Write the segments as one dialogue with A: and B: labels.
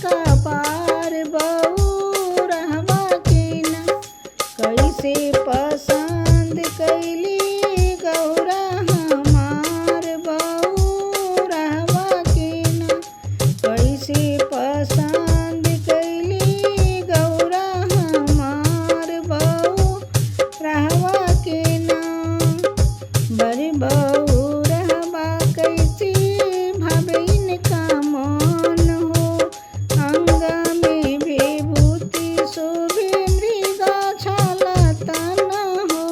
A: का पार बहू रहवा के ना। कैसे पसंद कैली गौरा हमार बहू रहवा के ना। कैसे पसंद कैली गौरा हमार बहू रहवा के ना। बड़ी बहू रहवा कैसे भावेन का मन हो। अंग में विभूति शोभे मृगा छाला तन हो।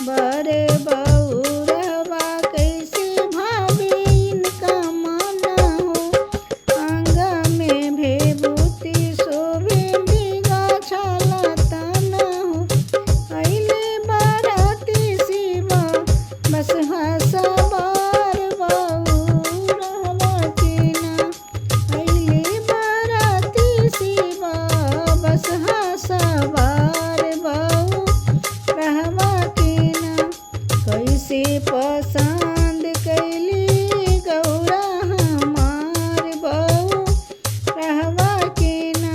A: बड़े बहू रहवा कैसे भावेन का मन हो। अंग में विभूति शोभे मृगा छाला तन हो। अइले बाराती शिवा बस सवार बहू रहवा के ना। अइले बाराती शिवा बस सवार बहू रहवा के ना। कैसे पसंद कैली गौरा हमार बहू रहवा के ना।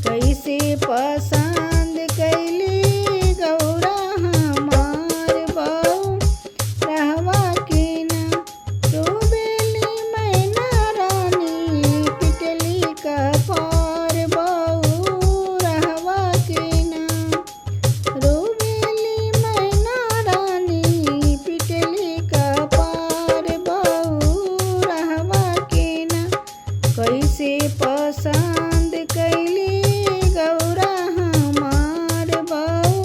A: कैसे पसंद कैली गौरा हमार बहू रहवा के ना। रोबेली मैना रानी पिटली का पार बहू रहवा के ना। रोबेली मैना रानी पिटली का पार बहू रहवा के ना। कैसे पसंद कैली गौरा हमार बहू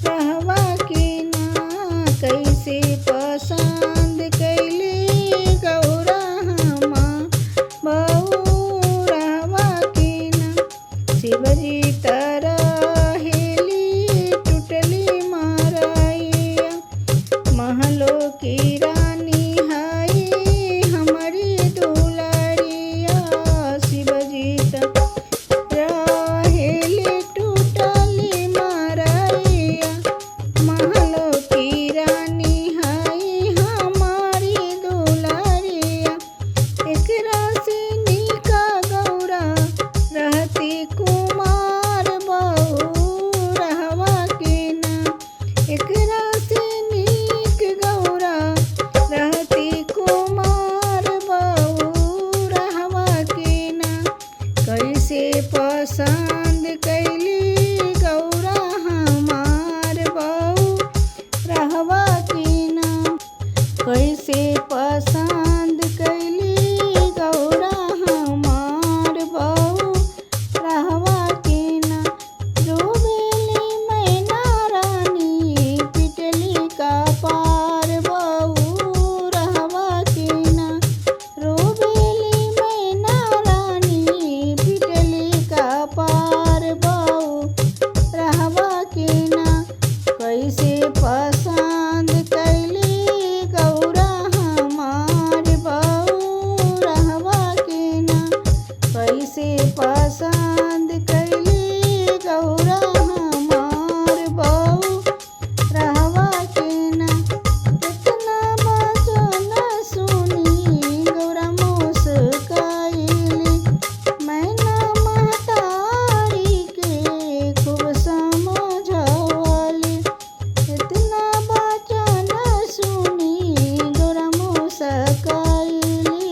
A: रहवा के ना। कैसे पसंद कैली गौरा हमार बहू रहवा के ना। शिवजी तरहेली टूटली मारैया। महलो की रानी हाई हमारी दुलारिया। शिवजी तरहेली टूटली मारैया। महलो की रानी हाई हमारी दुलारिया। एकरा से नीका गौरा रहती कुमार बहू रहवा के ना। एकरा से नीक गौरा रहती कुमार बहू रहवा के ना। कैसे पसंद कैली गौरा हमार बहू रहवा के ना। कैसे पसंद कैली गौरा हमार बहू रहवा के ना। रोबेली मैना रानी पिटली का पार बहू रहवा के ना। रोबेली मैना रानी पिटली का पार बहू रहवा के ना। कैसे पसंद कैली गौरा हमार बहू रहवा के ना। कैसे पसंद कैली गौरा हमार बहू रहवा के ना। इतना वचन सुनी गौरा मुस्काइली। मैना महतारी के खूब समझवली। इतना वचन सुनी गौरा मुस्काइली।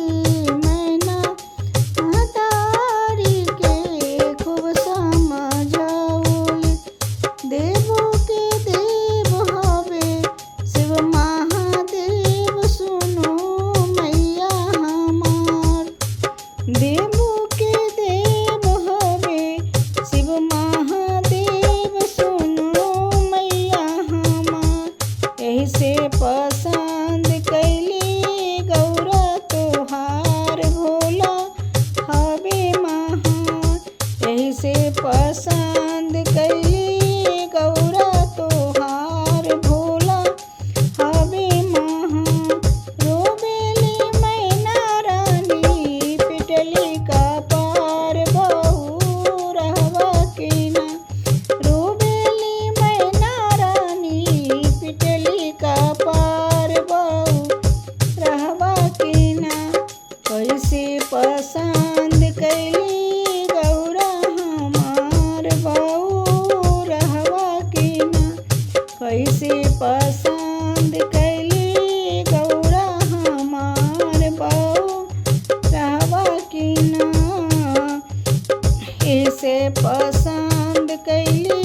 A: मैना महतारी के खूब समझवली। देवो के देव हवे शिव महादेव सुनो मैया हमार। देवो के देव हवे शिव महादेव सुनो मैया हमार। यही से पसंद कैली गौरा तोहार भोला हवे महान। यही से पसंद कैली गौरा तोहार भोला हवे महान। रोबेली मैना रानी पिटली का पार बहू रहवा के ना। रोबेली मैना रानी पिटली का पार बहू रहवा के ना। कैसे पसंद कैली पसंद कैली गौरा हमार बहू रहवा की ना। इसे पसंद कैली